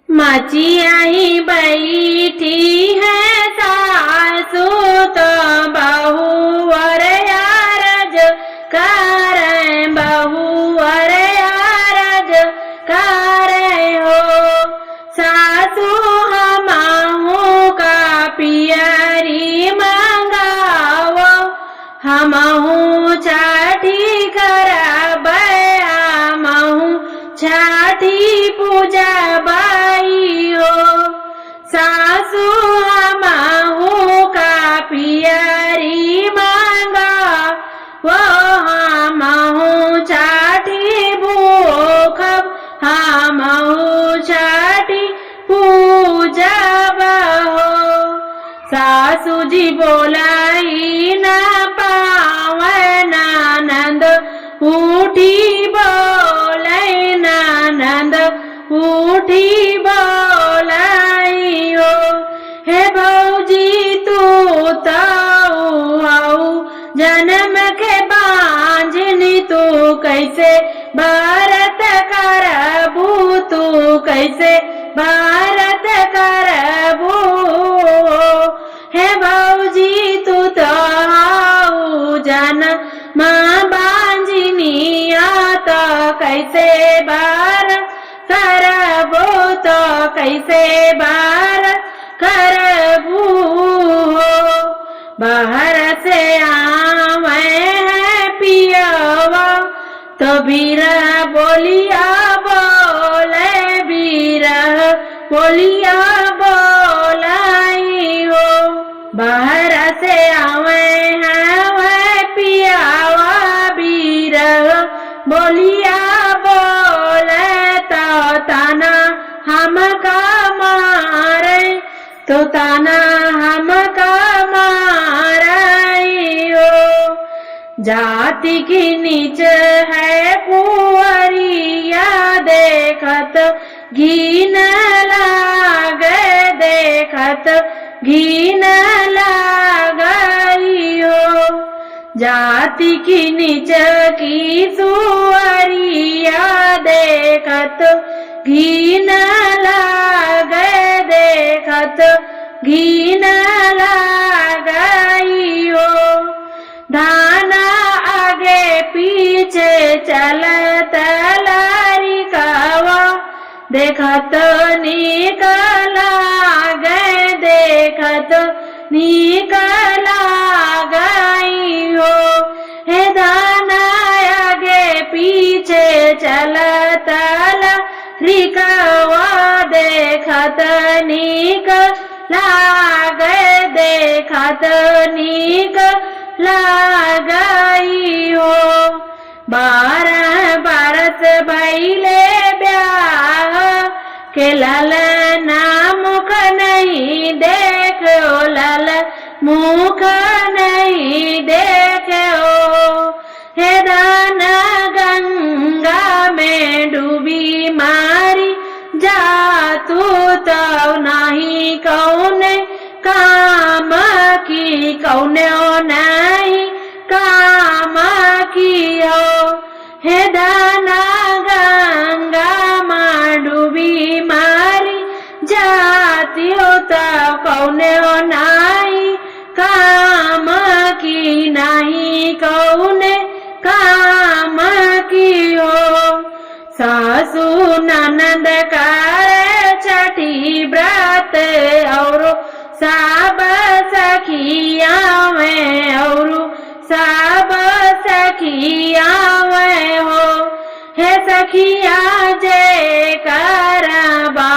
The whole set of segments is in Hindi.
मचियाई बैठी है सासू तो बहू और यारज करे, बहू और यारज करे हो। सासू हमहू का पियरी मंगावो, हमहू छठी करब, हमहू छठी पूजा बाई हो। सासू हमहू का पियरी मंगावो, हमहू छठी भूखब, हमहू छठी पूजब हो। सासू जी बोलाई न पावे ननद, उठी बोले ननद, उठी बोलाई हो। हे भौजी तू तो आऊ जन्म के बांझनी, तू कैसे भारत करबू, तू कैसे भारत करबू। हे भौजी तू तो आऊ जन्म बांझनिया, तो कैसे भारत करबू, तो कैसे भारत करबू। बाहर से आवे है पियवा, तो बीरह बोलिया बोले, बीरह बोलिया बोलाई हो। बाहर से आवे है वह पियावा, बीरह बोलिया बोले, तो ताना हमका मारे, तो ताना हमका मारे हो। जाति की नीच है कुंवरिया, देखत घिन लागे, देखत घिन लागई हो। जाति की नीच की सुअरिया, देखत घिन लागे, देखत घिन लागई हो। धाना आगे पीछे चलत लरिकवा, देखत नीक लागे, देखत नीक लागई हो। हे धाना आगे पीछे चलत लरिकवा, देखत नीक लागे, देखत नीक लागई हो। 12 बरस भइले ब्याह के, लाल ना मुख नहीं देखो, लाल मुख नहीं देखो। हे दान गंगा में डूबी मारी जा, तू तो नहीं कौने काम की, कौने नहीं काम की हो। हे दाना गंगा माँ डूबी मारी जाती हो, तो कौने नहीं काम की, नहीं कौने काम की हो। सासू ननद करे छठी व्रत, और सब सखिया में, और सब सखिया में हो। हे सखिया जय करबा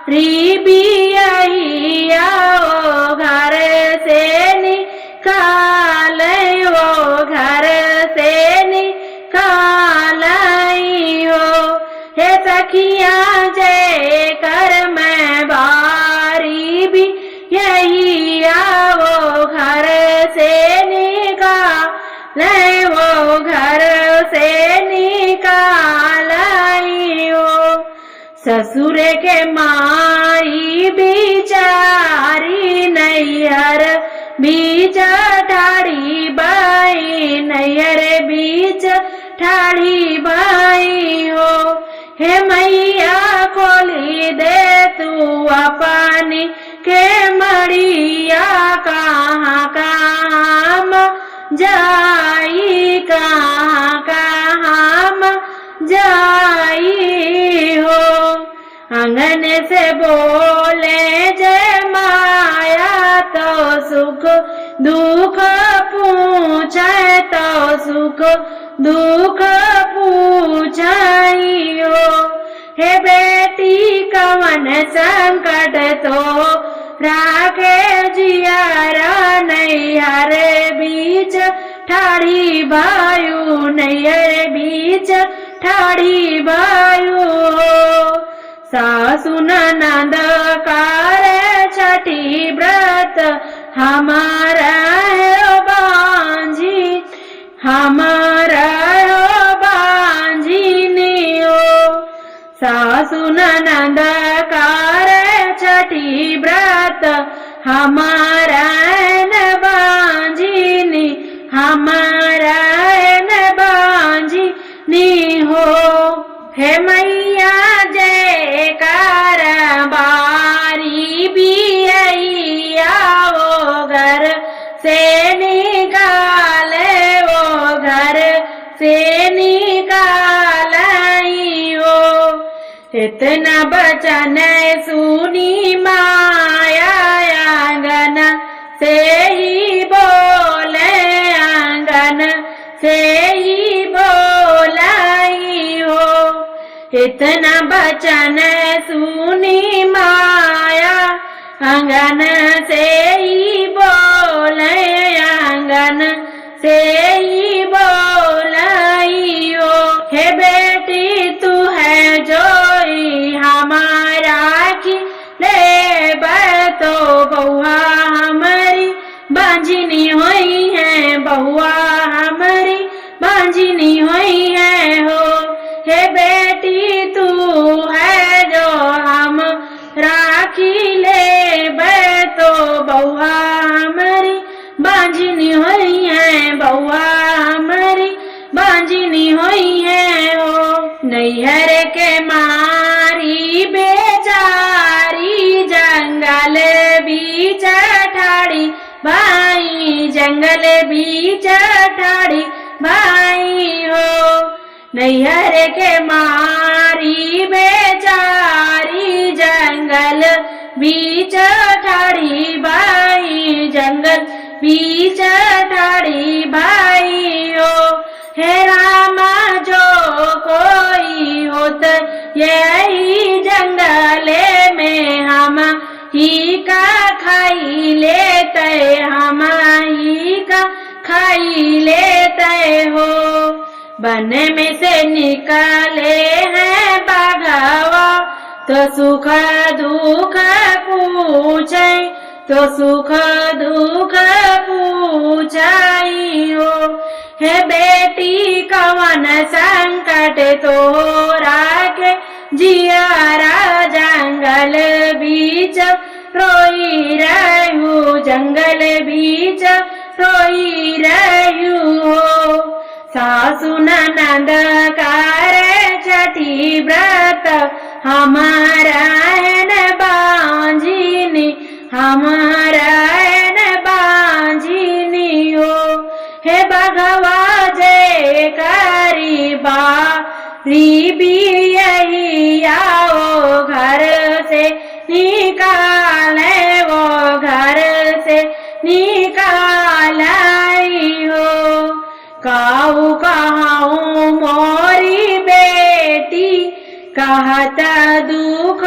री बिया, ओ घर से निकाल, वो घर से निकाल हो। हे सखिया जय कर मैं बारी भी यही आवो, घर से निकाल, वो घर से निकाल हो। ससुर के माई बिचारी, नैहर बीच ठाड़ी बाई, नैहर बीच ठाड़ी बाई हो। हे मैया खोली दे जाई कहाँ कहाँ जाई हो। आंगन से बोले जय माया तो सुख दुख पूछे तो सुख दुख पूछाइयो। हे बेटी कवन संकट तो राखे जियारा नैहर बीच ठाड़ी भायु नैहर बीच ठाड़ी भायु। सासु ननद करे छठी व्रत हमारा है बांझी हमारा बांझी हो। सासु ननद करे छठी व्रत हमारा न बांझी हमारा न बांझी हो। हे मैया जयकार बारी भी आओ घर से निकाले वो घर से निकालाई हो। इतना बचन सुनी माया आंगन से ही बोले आंगन से ही बोलाई हो। इतना बचन सुनी माया आंगन से ही बोले आंगन से ही बोलाई हो। हे बेटी तू है जोई हमारा की ले तो बउआ हमारी बांझिनी हुई है बउआ हमारी बांझिनी हुई है हो। हे बेटी तू है जो हम राखी ले तो बउआ हमारी बांझिनी हुई है बउआ हमारी बांझिनी हुई है हो। नैहर के मारी बेचारी जंगल बीच ठाड़ी भाई जंगल बीच ठाड़ी भाई हो। नैहर के मारी बेचारी जंगल बीच ठाड़ी भाई जंगल बीच ठाड़ी भाई हो। हे रामा जो कोई होत यही जंगले में हम ही का खाई लेते हम ही का खाई लेते हो। वन में से निकाले हैं बाघवा तो सुख दुख पूछे तो सुख दुख पूछाई हो। हे बेटी कवन संकट तो राखे जियारा जंगल बीच रोई रहू जंगल बीच रोई रहू हो। सासु ननद करे छठी व्रत हमारा न बांझिनी हमारा न बांझिनी हो। हे भगवा जय करी बारी भी यही आओ घर से निकाले वो घर से निकालाई हो। काऊ कहाऊं मोरी बेटी कहत दुख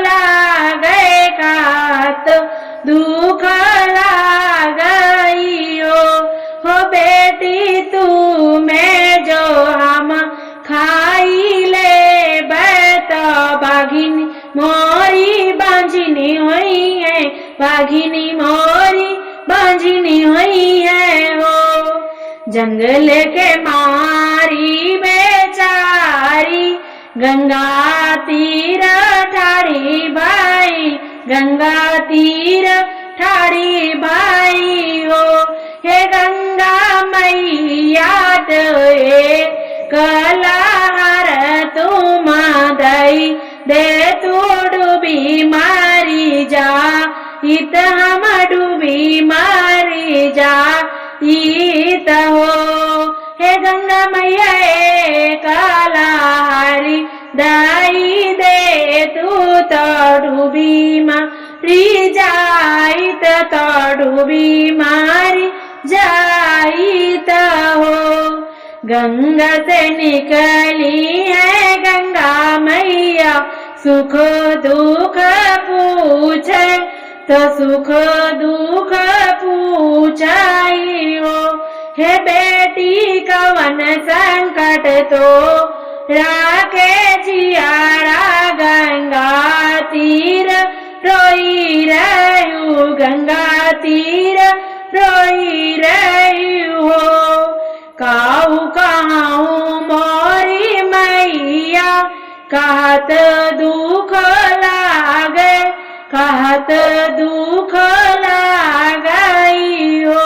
लागे कहत दुख लागई हो बेटी तू मैं जो हम खाई ले बैत बाघिनी मोरी बांझिनी हुई है बाघिनी मोरी बांझिनी हुई है हो। जंगल के मारी बेचारी गंगा तीर ठाड़ी भाई गंगा तीर ठाड़ी भाई हो। हे गंगा मैया कलाहर तुम दई दे तू डूबी मारी जा इत हम डूबी मारी जा ईत हो। हे गंगा मैया कालाहारी दाई दे तू तडुबी मारी जाइत तडुबी मारी जाइत हो। गंगा से निकली है गंगा मैया सुख दुख पूछे तो सुख दुख पूछाई हो। हे बेटी कवन संकट तो राखे जियारा गंगा तीर रोई रहू गंगा तीर रोई रहू हो। काहू कहाऊ मोरी मैया कहत दुख लागे कहत दुख लागई हो।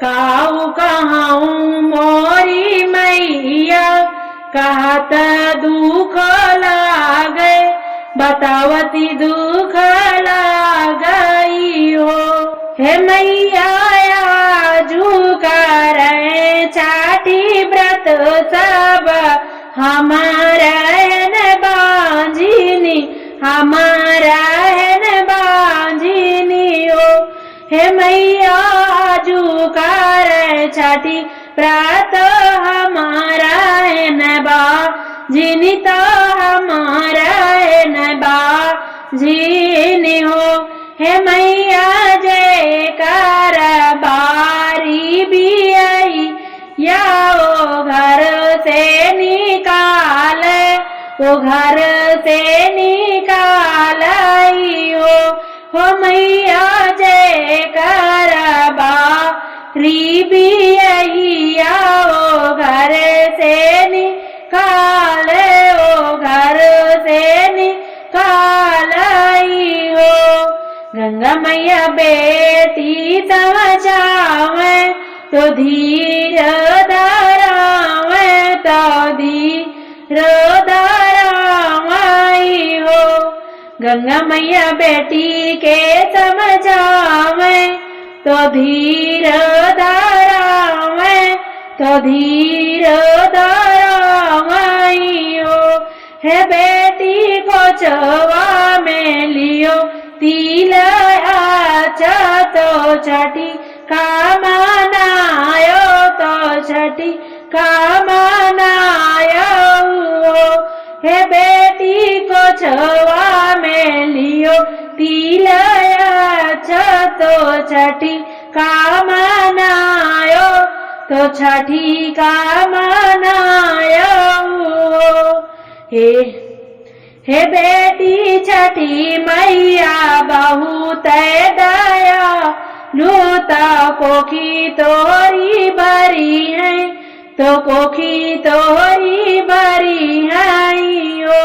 काहू कहाऊ मोरी मैया कहत दुख लागे बतावती दुख लागई हो। हे मैया आजू करे छठी व्रत सब हमारा बांझिनी हमारा बांझिनी हो। हे मैया आजू करे छठी व्रत हमारा बांझिनी तो हमारा बांझिनी हो। हे मैया जयकार बारी भी आई या वो घर से निकाल वो घर से निकाल आई हो मैया जयकार बारी भी आई या वो घर से निकाल वो घर से निकाल आई हो। गंगा मैया बेटी समझावे तो धीर धरावे तो धीर धरावाई हो। गंगा मैया बेटी के समझावे तो धीर धरावे तो धीर धरावाई हो। हे बेटी को चवा में लियो तिल आचा तो छठी का मनायो तो छठी का मनायो हो। हे बेटी को छवा में लियो तिल आचा तो छठी का मनायो तो छठी का मनायो हो। हे बेटी छठी मैया बहुत दया लूता कोखी तोरी भरी है तो कोखी तोरी भरी है हो।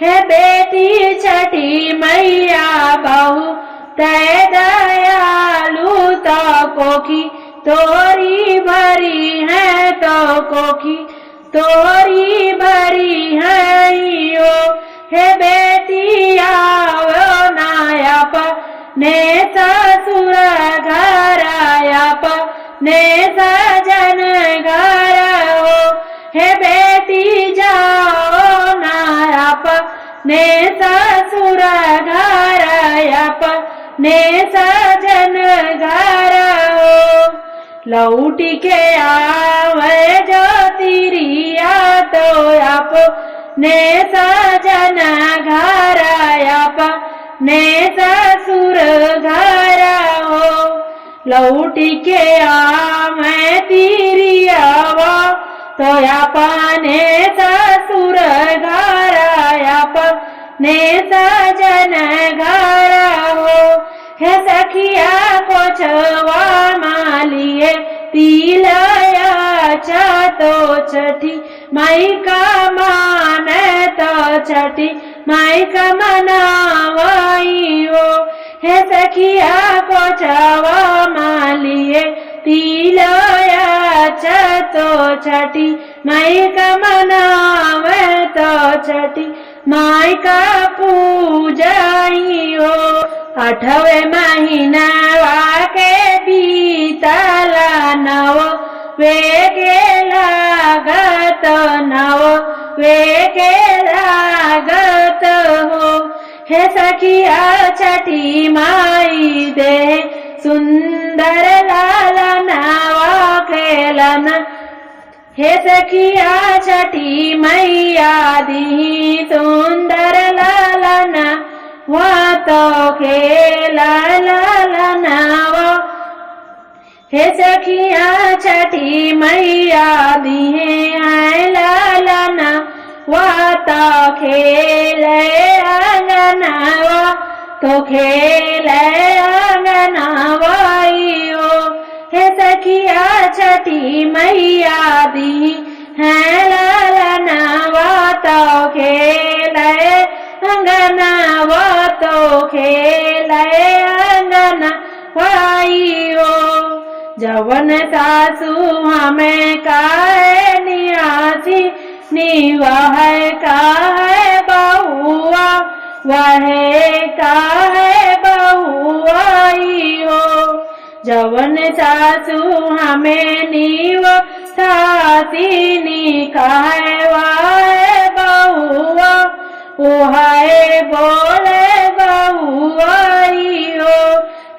हे बेटी छठी मैया बहुत दयालु तो कोखी तोरी भरी है तो कोखी तोरी भरी है हो। हे बेटी आओ नायप ने ससुर घर आयप ने सजन घर हो। हे बेटी जाओ नायप ने ससुर घर आयप ने सजन घर हो। लौट के आवे जो तिरिया तो आप ने सजन घर आप ने ससुर घर हो। लौट के आवे तिरियावा तो अपने ससुर घर आप ने सजन घर हो। हे सखिया को छवा मालिए तिलया तो छठी माई का मान तो छठी माई का मनावाई हो। हे सखिया को छवा मालिए तिलया तो छठी माई का मनावे तो छठी माई का पूजाई हो। 8वें महीना के बीतला वे के लागत नव वे के लागत हो। हे सखिया छठी माई दे सुंदर लालनावा खेलन। हे सखिया छठी मैया दी सुंदर लालना वा तो खेला लालनावा। हे सखिया छठी मैया दी लालना वा तो खेले आंगनवा तो खेले आंगनवाइयो। हे सखिया छठी मैया दी है लालनावा तो खेले अंगनवा तो खेले अंगनवाइयो। जवन सासू हमें काहे नियासी निवाह काहे बहुआ वह काहे बहुआइयो। जवन सासू हमें नीव सासी निकाहे वाहे बहुआ उहाए बोले बहुआइयो।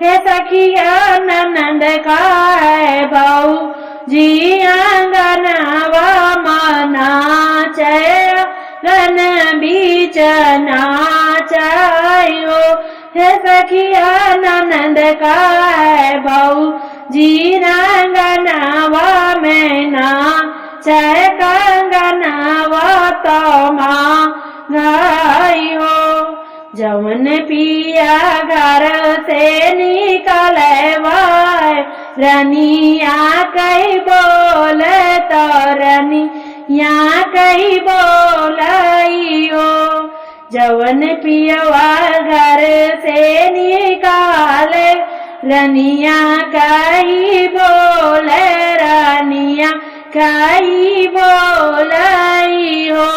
हे सखिया ननंद काहे बहु जी आंगनवा मना चय गन बीच नाचायो। हे सखिया ननंद काहे बहु जी आंगनवा में नाचय कंगनवा तो माँ गायो। जवन पिया घर से निकले वाय रनिया कही बोले तो रनिया कही बोलियो। जवन पियवा घर से निकाले रनिया कही बोले रनिया कही बोलियो।